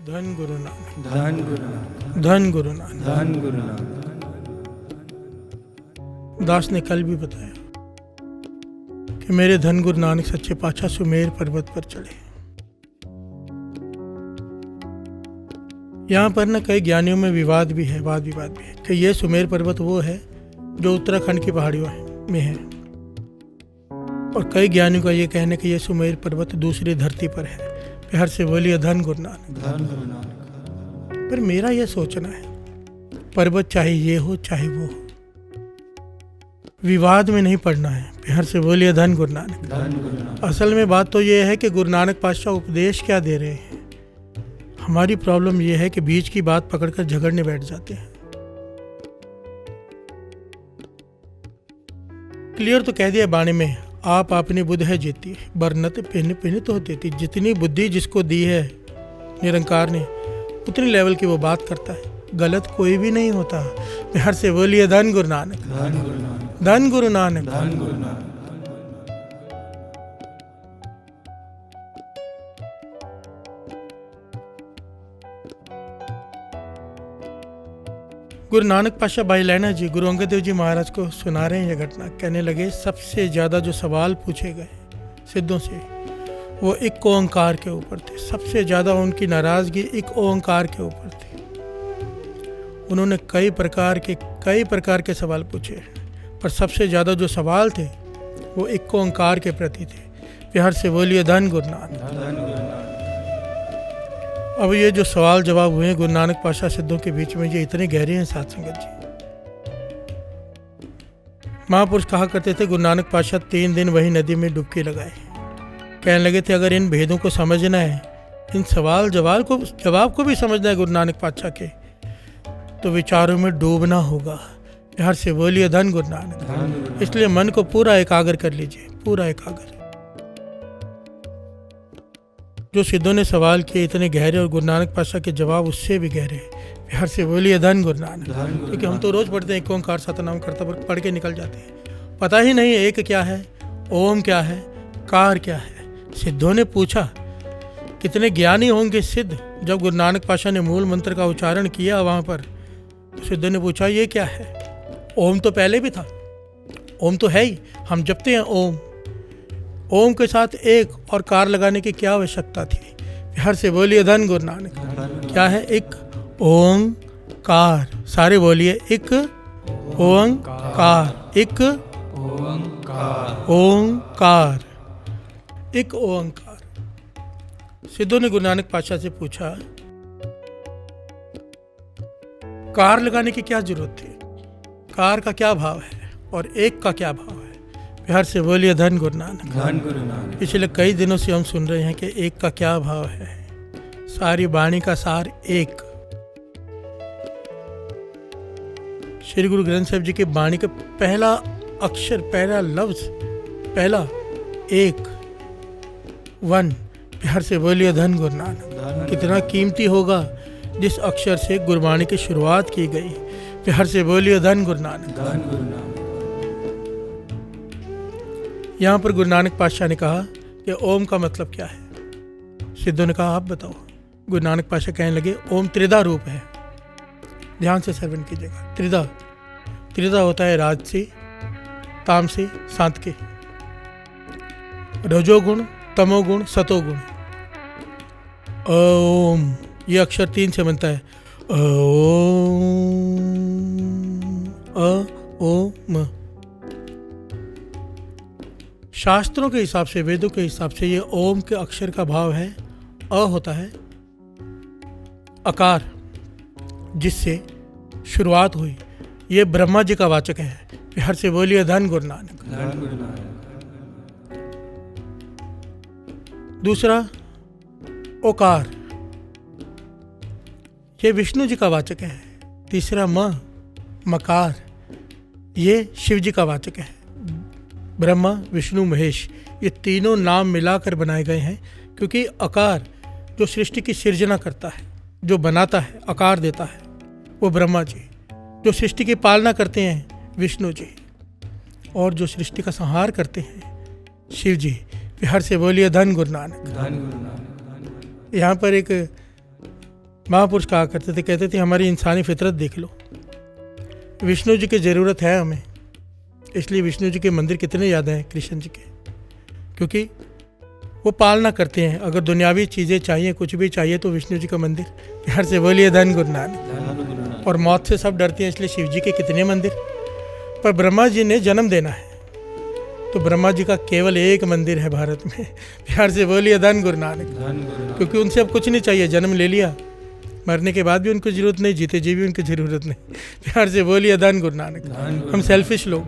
धन गुरु नानक, धन गुरु नानक, धन गुरु नानक। धन गुरु नानक। दास ने कल भी बताया कि मेरे धन गुरु नानक सच्चे पातशाह सुमेर पर्वत पर चढ़े। यहाँ पर न कई ज्ञानियों में विवाद भी है, वाद विवाद भी है कि यह सुमेर पर्वत वो है जो उत्तराखंड की पहाड़ियों में है, और कई ज्ञानियों का ये कहना है कि यह सुमेर पर्वत दूसरी धरती पर है। बिहार से बोलिए धन गुरु नानक, धन गुरु नानक। पर मेरा यह सोचना है पर्वत चाहे ये हो चाहे वो हो, विवाद में नहीं पड़ना है। बिहार से बोलिए धन गुरु नानक, धन गुरु नानक। असल में बात तो ये है कि गुरु नानक पातशाह उपदेश क्या दे रहे हैं। हमारी प्रॉब्लम ये है कि बीच की बात पकड़कर झगड़ने बैठ जाते हैं। क्लियर तो कह दिया बाणी में, आप अपनी बुद्ध है जीती, बरनत पिन पिन तो देती। जितनी बुद्धि जिसको दी है निरंकार ने, उतनी लेवल की वो बात करता है, गलत कोई भी नहीं होता। बिहार से बोलिए धन गुरु नानक, धन गुरु नानक, धन गुरु नानक। धन गुरु नानक। गुरु नानक पातशाह भाई लैना जी गुरु अंगद देव जी महाराज को सुना रहे हैं यह घटना। कहने लगे सबसे ज़्यादा जो सवाल पूछे गए सिद्धों से वो एक ओंकार के ऊपर थे। सबसे ज़्यादा उनकी नाराज़गी एक ओंकार के ऊपर थी। उन्होंने कई प्रकार के सवाल पूछे, पर सबसे ज़्यादा जो सवाल थे वो एक ओंकार के प्रति थे। बिहार से बोलिए धन गुरु नानक, धन गुरु नानक। अब ये जो सवाल जवाब हुए गुरु नानक पातशाह सिद्धों के बीच में, ये इतने गहरे हैं साथ संगत जी। महापुरुष कहा करते थे गुरु नानक पातशाह 3 दिन वही नदी में डुबकी लगाए। कहने लगे थे अगर इन भेदों को समझना है, इन सवाल जवाब को भी समझना है गुरु नानक पातशाह के, तो विचारों में डूबना होगा। बिहार से बोलिए धन गुरु नानक। इसलिए मन को पूरा एकाग्र कर लीजिए, पूरा एकाग्र। जो सिद्धों ने सवाल किए इतने गहरे, और गुरु नानक पातशाह के जवाब उससे भी गहरे। बिहार से बोलिए धन गुरु नानक। क्योंकि हम तो रोज पढ़ते हैं एक ओंकार सतनाम करता, पढ़ के निकल जाते हैं, पता ही नहीं एक क्या है, ओम क्या है, कार क्या है। सिद्धों ने पूछा, कितने ज्ञानी होंगे सिद्ध। जब गुरु नानक पातशाह ने मूल मंत्र का उच्चारण किया वहाँ पर, तो सिद्धों ने पूछा ये क्या है। ओम तो पहले भी था, ओम तो है ही, हम जपते हैं ओम। ओम के साथ एक और कार लगाने की क्या आवश्यकता थी। बिहार से बोलिए धन गुरु नानक। क्या है एक ओंकार, सारे बोलिए एक ओंकार, एक ओंकार, एक ओंकार। सिद्धों ने गुरु नानक पातशाह से पूछा कार लगाने की क्या जरूरत थी, कार का क्या भाव है और एक का क्या भाव है। बिहार से बोलिए धन गुरु नानक, धन गुरु नानक। पिछले कई दिनों से हम सुन रहे हैं कि एक का क्या भाव है। सारी वाणी का सार एक। श्री गुरु ग्रंथ साहिब जी की वाणी का पहला अक्षर, पहला लफ्ज, पहला एक, वन। बिहार से बोलिए धन गुरु नानक। कितना कीमती होगा जिस अक्षर से गुरबाणी की शुरुआत की गई। बिहार से बोलिए धन गुरु नानक, धन गुरु नानक। यहाँ पर गुरु नानक पातशाह ने कहा कि ओम का मतलब क्या है। सिद्धों ने कहा आप बताओ। गुरु नानक पातशाह कहने लगे ओम त्रिधा रूप है। ध्यान से श्रवण कीजिएगा। त्रिधा होता है राजसी, तामसी, सांत्विकी, रजोगुण, तमोगुण, सतोगुण। ओम ये अक्षर 3 से बनता है। ओम। शास्त्रों के हिसाब से, वेदों के हिसाब से ये ओम के अक्षर का भाव है अ होता है अकार, जिससे शुरुआत हुई। ये ब्रह्मा जी का वाचक है। बिहार से बोलिए धन गुरु नानक, धन गुरु नानक। दूसरा ओकार, ये विष्णु जी का वाचक है। तीसरा मकार, ये शिव जी का वाचक है। ब्रह्मा, विष्णु, महेश, ये तीनों नाम मिलाकर बनाए गए हैं, क्योंकि आकार जो सृष्टि की सृजना करता है, जो बनाता है, आकार देता है, वो ब्रह्मा जी। जो सृष्टि की पालना करते हैं विष्णु जी, और जो सृष्टि का संहार करते हैं शिव जी। बिहार से बोलिए धन गुरु नानक। धन गुरु नानक। यहाँ पर एक महापुरुष कहा करते थे, कहते थे हमारी इंसानी फितरत देख लो, विष्णु जी की ज़रूरत है हमें, इसलिए विष्णु जी के मंदिर कितने ज़्यादा हैं कृष्ण जी के, क्योंकि वो पालना करते हैं। अगर दुनियावी चीज़ें चाहिए, कुछ भी चाहिए, तो विष्णु जी का मंदिर। बिहार से बोलिए धन गुरु नानक। और मौत से सब डरते हैं, इसलिए शिव जी के कितने मंदिर। पर ब्रह्मा जी ने जन्म देना है, तो ब्रह्मा जी का केवल एक मंदिर है भारत में। बिहार से बोलिए धन गुरु नानक। क्योंकि उनसे अब कुछ नहीं चाहिए, जन्म ले लिया, मरने के बाद भी उनको ज़रूरत नहीं, जीते जी भी उनकी ज़रूरत नहीं। बिहार से बोलिए धन गुरु नानक। हम सेल्फिश लोग,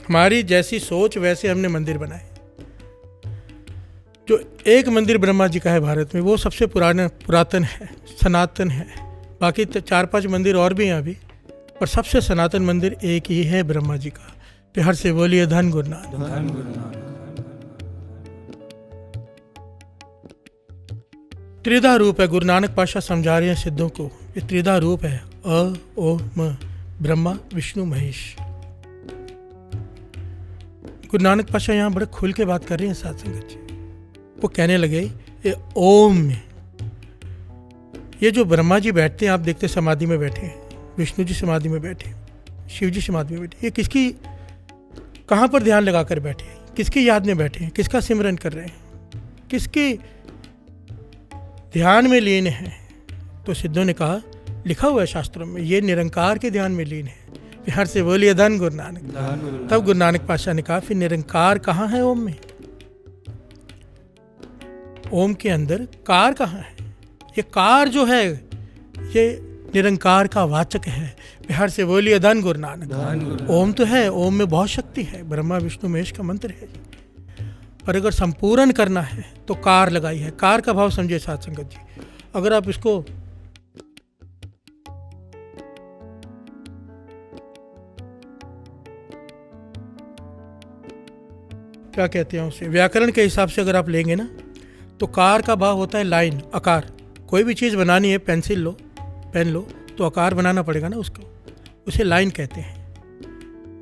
हमारी जैसी सोच वैसे हमने मंदिर बनाए। जो एक मंदिर ब्रह्मा जी का है भारत में, वो सबसे पुरातन है, सनातन है। बाकी 4-5 मंदिर और भी हैं अभी, पर सबसे सनातन मंदिर एक ही है, ब्रह्मा जी का। बिहार से बोलिए धन गुरु नानक। त्रिधा रूप है, गुरु नानक पातशाह समझा रहे हैं सिद्धों को। ये त्रिधा रूप है, अ ओ म, ब्रह्मा विष्णु महेश। गुरु नानक पातशाह यहाँ बड़े खुल के बात कर रहे हैं साथ संगत जी। वो कहने लगे ये ओम में, ये जो ब्रह्मा जी बैठते हैं, आप देखते समाधि में बैठे हैं, विष्णु जी समाधि में बैठे हैं, शिव जी समाधि में बैठे, ये किसकी, कहाँ पर ध्यान लगा कर बैठे हैं, किसकी याद में बैठे हैं, किसका सिमरन कर रहे हैं, किसके ध्यान में लीन है। तो सिद्धों ने कहा, लिखा हुआ है शास्त्रों में, ये निरंकार के ध्यान में लीन है। बिहार से बोलिए धन गुरु नानक। तब गुरु नानक पातशाह ने कहा, फिर निरंकार कहाँ है ओम में? ओम के अंदर कार कहाँ है? ये कार जो है, ये निरंकार का वाचक है। बिहार से बोलिए धन गुरु नानक। ओम तो है, ओम में बहुत शक्ति है, ब्रह्मा विष्णु महेश का मंत्र है। पर अगर संपूर्ण करना है तो कार लगाई है। कार का भाव समझिए साथ संगत जी। अगर आप इसको क्या कहते हैं, उसे व्याकरण के हिसाब से अगर आप लेंगे ना, तो कार का भाव होता है लाइन, आकार। कोई भी चीज़ बनानी है, पेंसिल लो, पेन लो, तो आकार बनाना पड़ेगा ना उसको, उसे लाइन कहते हैं।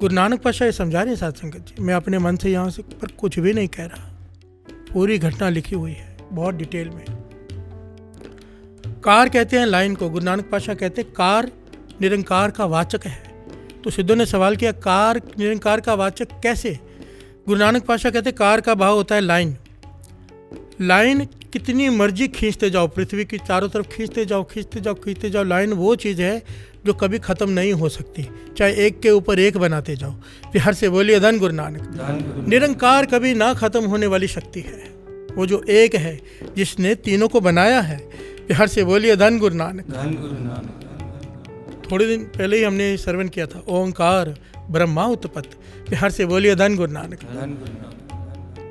गुरु नानक पातशाह ये समझा रहे हैं साथ संगत जी। मैं अपने मन से यहाँ से पर कुछ भी नहीं कह रहा, पूरी घटना लिखी हुई है बहुत डिटेल में। कार कहते हैं लाइन को, गुरु नानक पातशाह कहते हैं कार निरंकार का वाचक है। तो सिद्धों ने सवाल किया, कार निरंकार का वाचक कैसे? गुरु नानक पातशाह कहते हैं कार का भाव होता है लाइन। लाइन कितनी मर्जी खींचते जाओ, पृथ्वी की चारों तरफ खींचते जाओ, खींचते जाओ, खींचते जाओ। लाइन वो चीज़ है जो कभी ख़त्म नहीं हो सकती, चाहे एक के ऊपर एक बनाते जाओ। बिहार से बोलिए धन गुरु नानक। निरंकार कभी ना ख़त्म होने वाली शक्ति है, वो जो एक है जिसने तीनों को बनाया है। बिहार से बोलिए धन गुरु नानक। थोड़े दिन पहले ही हमने श्रवण किया था, ओंकार ब्रह्मा उत्पत्ति। बिहार से बोलिए धन गुरु नानक।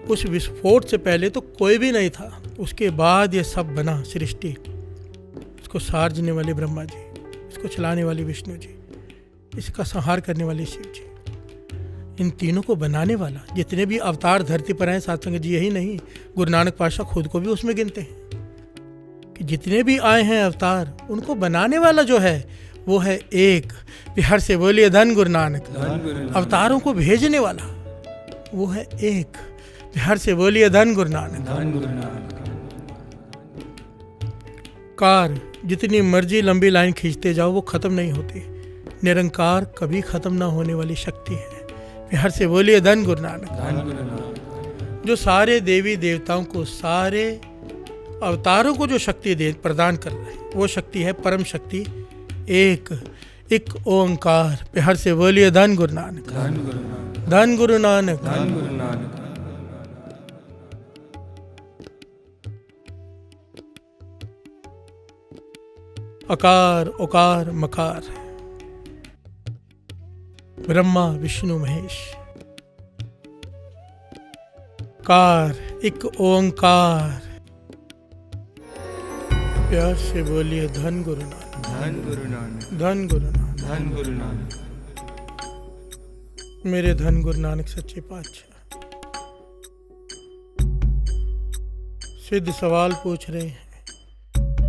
उस विस्फोट से पहले तो कोई भी नहीं था, उसके बाद ये सब बना सृष्टि। इसको सार्जने वाले ब्रह्मा जी, इसको चलाने वाले विष्णु जी, इसका संहार करने वाले शिव जी, इन तीनों को बनाने वाला, जितने भी अवतार धरती पर हैं साथ संगत जी, यही नहीं, गुरु नानक पातशाह खुद को भी उसमें गिनते हैं कि जितने भी आए हैं अवतार, उनको बनाने वाला जो है वो है एक। बिहार से बोलिए धन गुरु नानक। अवतारों को भेजने वाला वो है एक। बिहार से बोलिए धन गुरु नानक। कार जितनी मर्जी लंबी लाइन खींचते जाओ, वो खत्म नहीं होती। निरंकार कभी खत्म ना होने वाली शक्ति है। बिहार से बोलिए धन गुरु नानक। जो सारे देवी देवताओं को, सारे अवतारों को जो शक्ति प्रदान कर रहे हैं, वो शक्ति है परम शक्ति एक ओंकार। बिहार से बोलिए धन गुरु नानक। धन गुरु नानक। अकार उकार मकार, ब्रह्मा विष्णु महेश। कार एक ओंकार। प्यार से बोलिए धन गुरु नानक। धन गुरु नानक। धन गुरु नानक। धन गुरु नानक। मेरे धन गुरु नानक सच्चे पातशाह सिद्ध सवाल पूछ रहे हैं,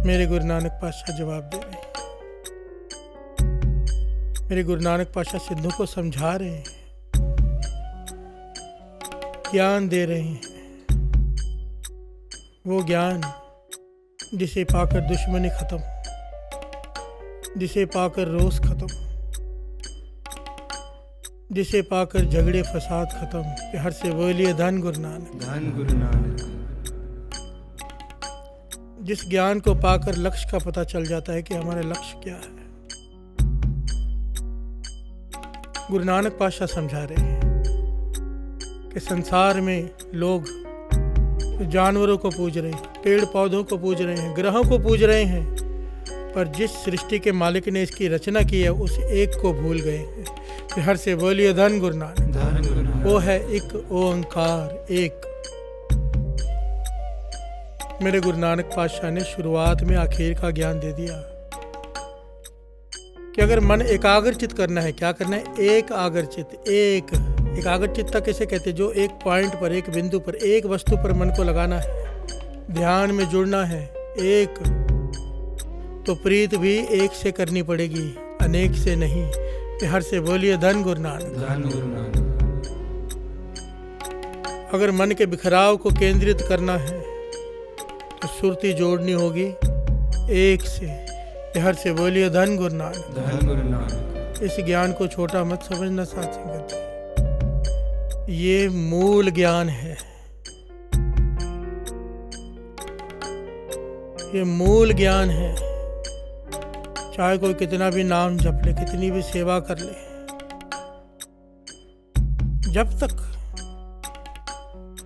मेरे गुरु नानक पातशाह जवाब दे रहे हैं। मेरे गुरु नानक पातशाह सिद्धों को समझा रहे हैं, ज्ञान दे रहे हैं। वो ज्ञान जिसे पाकर दुश्मनी खत्म, जिसे पाकर रोष खत्म, जिसे पाकर झगड़े फसाद खत्म। प्यार से बोलिए धन गुरु नानक। धन गुरु नानक। जिस ज्ञान को पाकर लक्ष्य का पता चल जाता है कि हमारा लक्ष्य क्या है। गुरु नानक पातशाह समझा रहे हैं कि संसार में लोग जानवरों को पूज रहे हैं, पेड़ पौधों को पूज रहे हैं, ग्रहों को पूज रहे हैं, पर जिस सृष्टि के मालिक ने इसकी रचना की है उस एक को भूल गए हैं। प्यार से बोलिए धन गुरु नानक। धन गुरु नानक। वो है एक ओंकार, एक। मेरे गुरु नानक पातशाह ने शुरुआत में आखिर का ज्ञान दे दिया कि अगर मन एकाग्रचित करना है, क्या करना है? एक आगरचित। एक आगरचित्ता कैसे कहते हैं? जो एक पॉइंट पर, एक बिंदु पर, एक वस्तु पर मन को लगाना है, ध्यान में जुड़ना है। एक तो प्रीत भी एक से करनी पड़ेगी, अनेक से नहीं। प्यार से बोलिए धन गुरु नानक। धन गुरु नानक। अगर मन के बिखराव को केंद्रित करना है तो सुरती जोड़नी होगी एक से। प्यार से बोलिए धन गुरु नानक। धन गुरु नानक। इस ज्ञान को छोटा मत समझना साथ संगत जी, ये मूल ज्ञान है, ये मूल ज्ञान है। चाहे कोई कितना भी नाम जप ले, कितनी भी सेवा कर ले, जब तक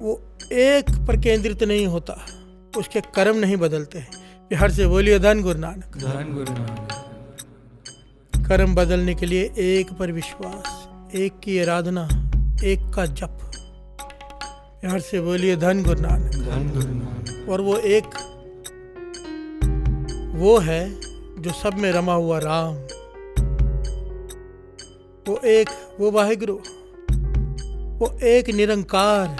वो एक पर केंद्रित नहीं होता उसके कर्म नहीं बदलते। प्यार से बोलिए धन गुरु नानक। धन गुरु नानक। कर्म बदलने के लिए एक पर विश्वास, एक की आराधना, एक का जप। प्यार से बोलिए धन गुरु नानक। धन गुरु नानक। और वो एक वो है जो सब में रमा हुआ राम, वो एक, वो वाहिगुरु, वो एक निरंकार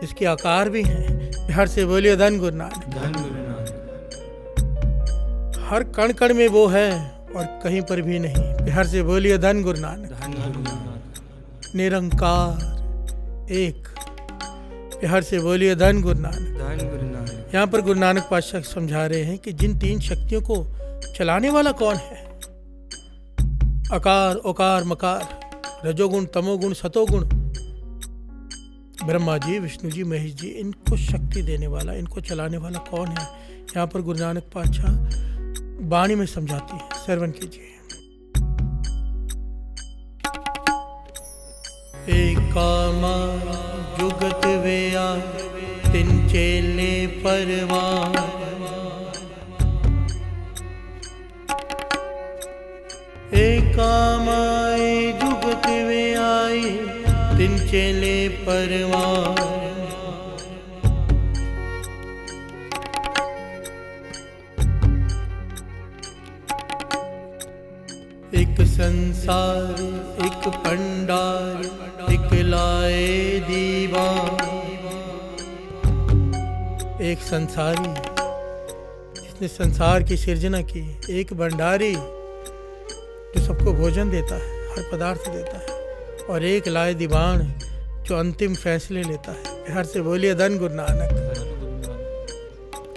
जिसके आकार भी हैं। प्यार से बोलिए धन गुरु नानक। धन गुरु नानक। हर कण कण में वो है और कहीं पर भी नहीं। प्यार से बोलिए धन गुरु नानक। धन गुरु नानक। निरंकार एक। प्यार से बोलिए धन गुरु नानक। धन गुरु नानक। यहाँ पर गुरु नानक पातशाह समझा रहे हैं कि जिन तीन शक्तियों को चलाने वाला कौन है, आकार, ओकार, मकार, रजोगुण, तमोगुण, सतोगुण, ब्रह्मा जी, विष्णु जी, महेश जी, इनको शक्ति देने वाला, इनको चलाने वाला कौन है? यहाँ पर गुरु नानक पातशाह वाणी में समझाती है, श्रवण कीजिए। एकामा जुगत वेया तिन चेले परवान, एकामाए जुगत वेयाई तिन चेले परवान। एक संसार, एक पंडार, एक लाए दीवान। एक संसारी जिसने संसार की सृजना की, एक भंडारी जो सबको भोजन देता है, हर पदार्थ देता है, और एक लाए दीवान जो अंतिम फैसले लेता है। प्यार से बोलिए धन गुरु नानक।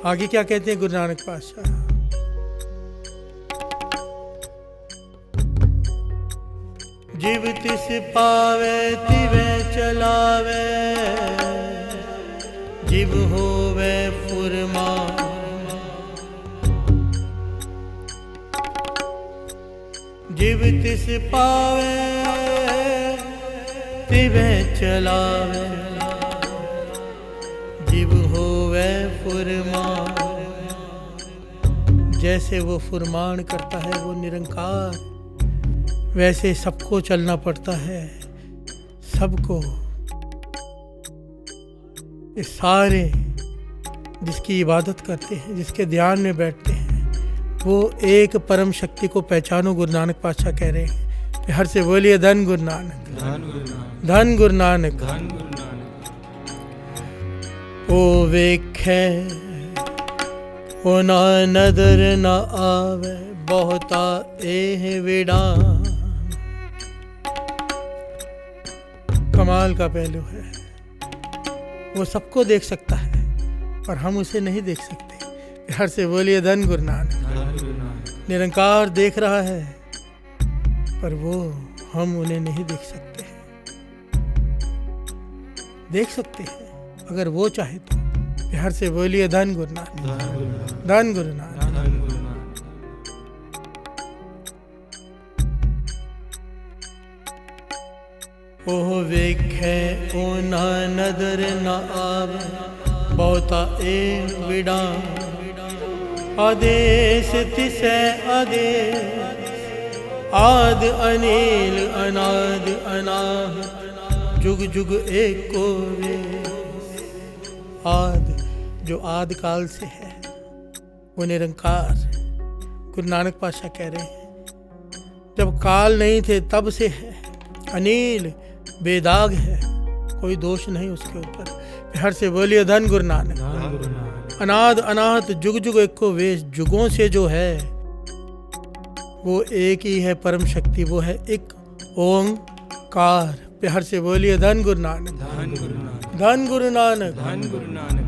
आगे क्या कहते हैं गुरु नानक पातशाह? जिव तिस पावे तिवे चलावे, जिव होवे फुरमान। जिव तिस पावे तिवे चलावे, जिव होवे फुरमान। जैसे वो फुरमान करता है, वो निरंकार, वैसे सबको चलना पड़ता है, सबको। ये सारे जिसकी इबादत करते हैं, जिसके ध्यान में बैठते हैं, वो एक परम शक्ति को पहचानो। गुरु नानक पातशाह कह रहे हैं। प्यार से बोलिए धन गुरु नानक। धन गुरु नानक। धन गुरु नानक। धन गुरु नानक। ओ वेखे ओ ना नदर न आवे, बहुता एह विडान। कमाल का पहलू है। वो सबको देख सकता है पर हम उसे नहीं देख सकते। प्यार से बोलिए धन गुरु नानक। धन गुरु नानक। निरंकार देख रहा है पर वो हम उन्हें नहीं देख सकते हैं। देख सकते हैं अगर वो चाहे तो। प्यार से बोलिए धन गुरु नानक। धन गुरु नानक। धन गुरु नानक। धन गुरु नानक। ओह वेखे ओना नदर न आवे बहुता ए विड़ा आदेश तिसै आदेश आद अनिल अनाद अनाहत जुग जुग एको वेश। आद जो आद काल से है वो निरंकार। गुरु नानक पातशाह कह रहे हैं जब काल नहीं थे तब से है। अनिल बेदाग है, कोई दोष नहीं उसके ऊपर। प्यार से बोलिए धन गुरु नानक। धन गुरु नानक। अनाद अनाहत जुग जुग एको वेश। जुगों से जो है वो एक ही है परम शक्ति, वो है एक ओंकार। प्यार से बोलिए धन गुरु नानक। धन गुरु नानक। धन गुरु नानक। धन गुरु नानक।